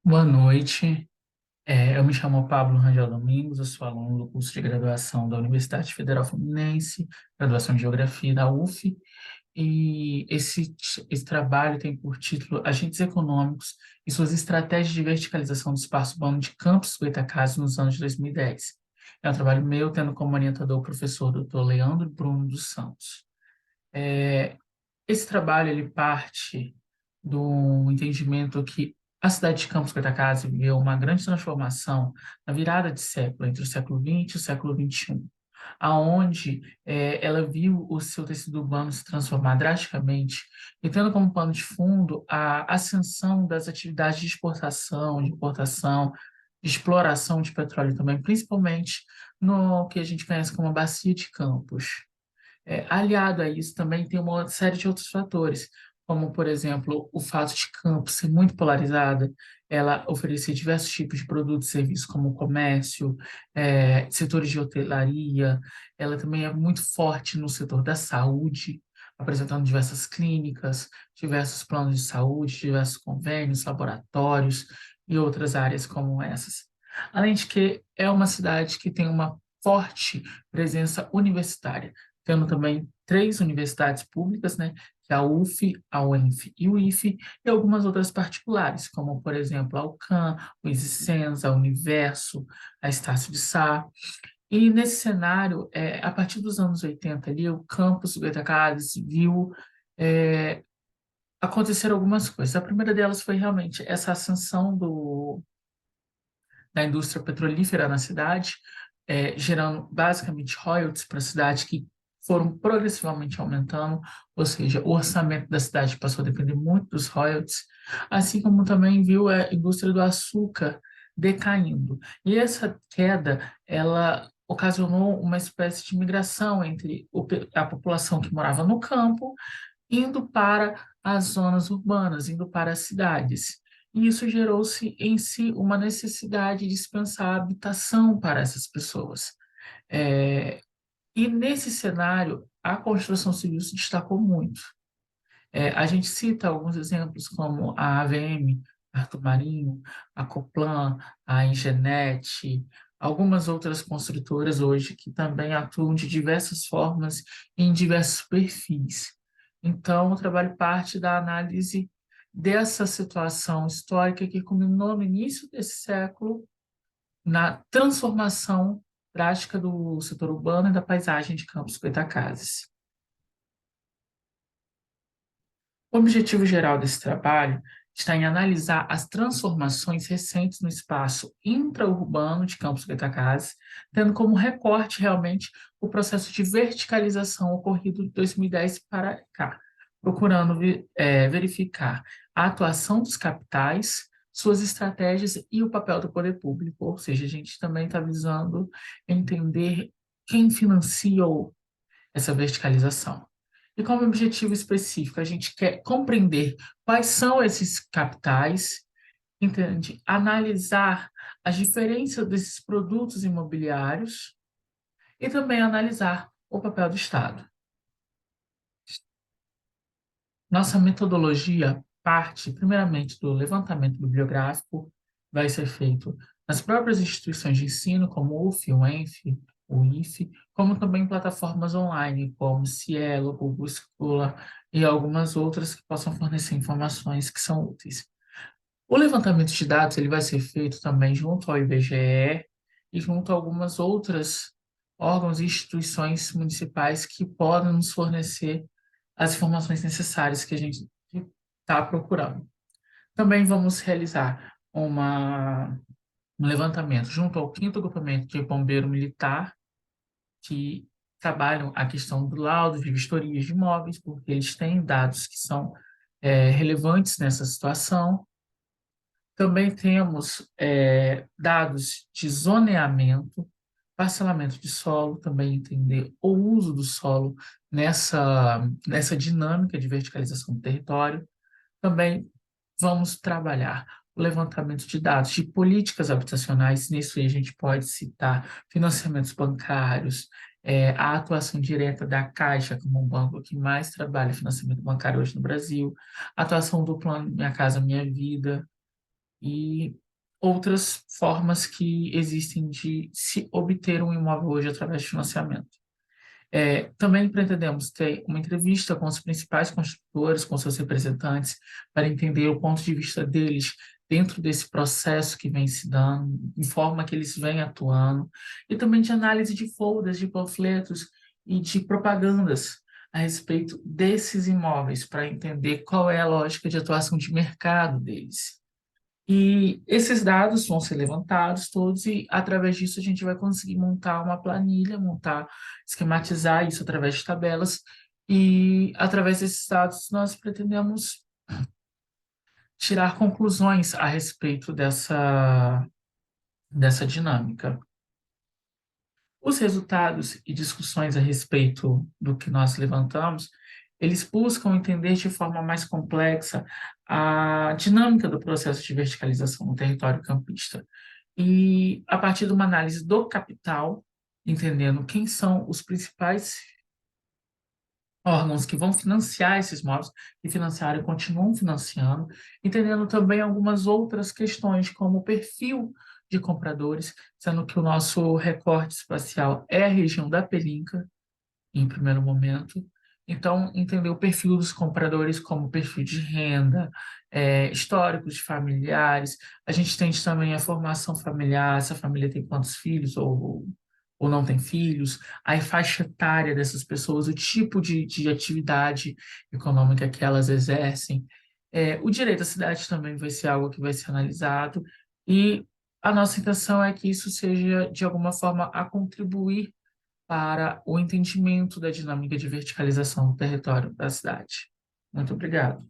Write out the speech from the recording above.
Boa noite. Eu me chamo Pablo Rangel Domingos, eu sou aluno do curso de graduação da Universidade Federal Fluminense, graduação em Geografia da UF, e esse trabalho tem por título Agentes Econômicos e suas estratégias de verticalização do espaço urbano de Campos Goytacazes nos anos de 2010. É um trabalho meu, tendo como orientador o professor Dr. Leandro Bruno dos Santos. É, Esse trabalho ele parte do entendimento que a cidade de Campos Goytacazes viveu uma grande transformação na virada de século, entre o século XX e o século XXI, aonde ela viu o seu tecido urbano se transformar drasticamente, e tendo como pano de fundo a ascensão das atividades de exportação, de importação, de exploração de petróleo também, principalmente no que a gente conhece como a Bacia de Campos. Aliado a isso, também tem uma série de outros fatores, como, por exemplo, o fato de Campos ser muito polarizada, ela oferecer diversos tipos de produtos e serviços, como o comércio, setores de hotelaria, ela também é muito forte no setor da saúde, apresentando diversas clínicas, diversos planos de saúde, diversos convênios, laboratórios e outras áreas como essas. Além de que é uma cidade que tem uma forte presença universitária, tendo também três universidades públicas, né, que é a UF, a UENF e o IFE, e algumas outras particulares, como, por exemplo, a UCAM, o EasySense, a Universo, a Estácio de Sá. E nesse cenário, a partir dos anos 80 ali, o campus Goytacazes viu é, acontecer algumas coisas. A primeira delas foi realmente essa ascensão da indústria petrolífera na cidade, gerando basicamente royalties para a cidade que foram progressivamente aumentando, ou seja, o orçamento da cidade passou a depender muito dos royalties, assim como também viu a indústria do açúcar decaindo. E essa queda, ela ocasionou uma espécie de migração entre a população que morava no campo indo para as zonas urbanas, indo para as cidades. E isso gerou-se em si uma necessidade de dispensar habitação para essas pessoas. É, e nesse cenário, a construção civil se destacou muito. A gente cita alguns exemplos como a AVM, Arthur Marinho, a Coplan, a Engenet, algumas outras construtoras hoje que também atuam de diversas formas e em diversos perfis. Então, o trabalho parte da análise dessa situação histórica que culminou no início desse século, na transformação drástica do setor urbano e da paisagem de Campos Goytacazes. O objetivo geral desse trabalho está em analisar as transformações recentes no espaço intraurbano de Campos Goytacazes, tendo como recorte realmente o processo de verticalização ocorrido de 2010 para cá, procurando verificar a atuação dos capitais, suas estratégias e o papel do poder público, ou seja, a gente também está visando entender quem financiou essa verticalização. E como objetivo específico, a gente quer compreender quais são esses capitais, entende? Analisar as diferenças desses produtos imobiliários e também analisar o papel do Estado. Nossa metodologia parte, primeiramente, do levantamento bibliográfico, vai ser feito nas próprias instituições de ensino, como o UF, o ENF, o IFE, como também plataformas online, como Cielo, Google Scholar e algumas outras que possam fornecer informações que são úteis. O levantamento de dados ele vai ser feito também junto ao IBGE e junto a algumas outras órgãos e instituições municipais que podem nos fornecer as informações necessárias que a gente está procurando. Também vamos realizar um levantamento junto ao 5º Grupamento de Bombeiro Militar, que trabalham a questão do laudo de vistorias de imóveis, porque eles têm dados que são relevantes nessa situação. Também temos dados de zoneamento, parcelamento de solo, também entender o uso do solo nessa dinâmica de verticalização do território. Também vamos trabalhar o levantamento de dados de políticas habitacionais. Nisso aí a gente pode citar financiamentos bancários, a atuação direta da Caixa como um banco que mais trabalha financiamento bancário hoje no Brasil, a atuação do Plano Minha Casa Minha Vida, e outras formas que existem de se obter um imóvel hoje através de financiamento. Também pretendemos ter uma entrevista com os principais construtores, com seus representantes, para entender o ponto de vista deles dentro desse processo que vem se dando, em forma que eles vêm atuando, e também de análise de foldas, de panfletos e de propagandas a respeito desses imóveis, para entender qual é a lógica de atuação de mercado deles. E esses dados vão ser levantados todos, e através disso a gente vai conseguir montar uma planilha, esquematizar isso através de tabelas, e através desses dados nós pretendemos tirar conclusões a respeito dessa dinâmica. Os resultados e discussões a respeito do que nós levantamos, eles buscam entender de forma mais complexa a dinâmica do processo de verticalização no território campista. E, a partir de uma análise do capital, entendendo quem são os principais órgãos que vão financiar esses imóveis, que financiaram e continuam financiando, entendendo também algumas outras questões, como o perfil de compradores, sendo que o nosso recorte espacial é a região da Pelinca, em primeiro momento. Então, entender o perfil dos compradores como perfil de renda, históricos de familiares. A gente tem também a formação familiar, se a família tem quantos filhos ou não tem filhos, a faixa etária dessas pessoas, o tipo de atividade econômica que elas exercem. O direito à cidade também vai ser algo que vai ser analisado, e a nossa intenção é que isso seja, de alguma forma, a contribuir para o entendimento da dinâmica de verticalização do território da cidade. Muito obrigado.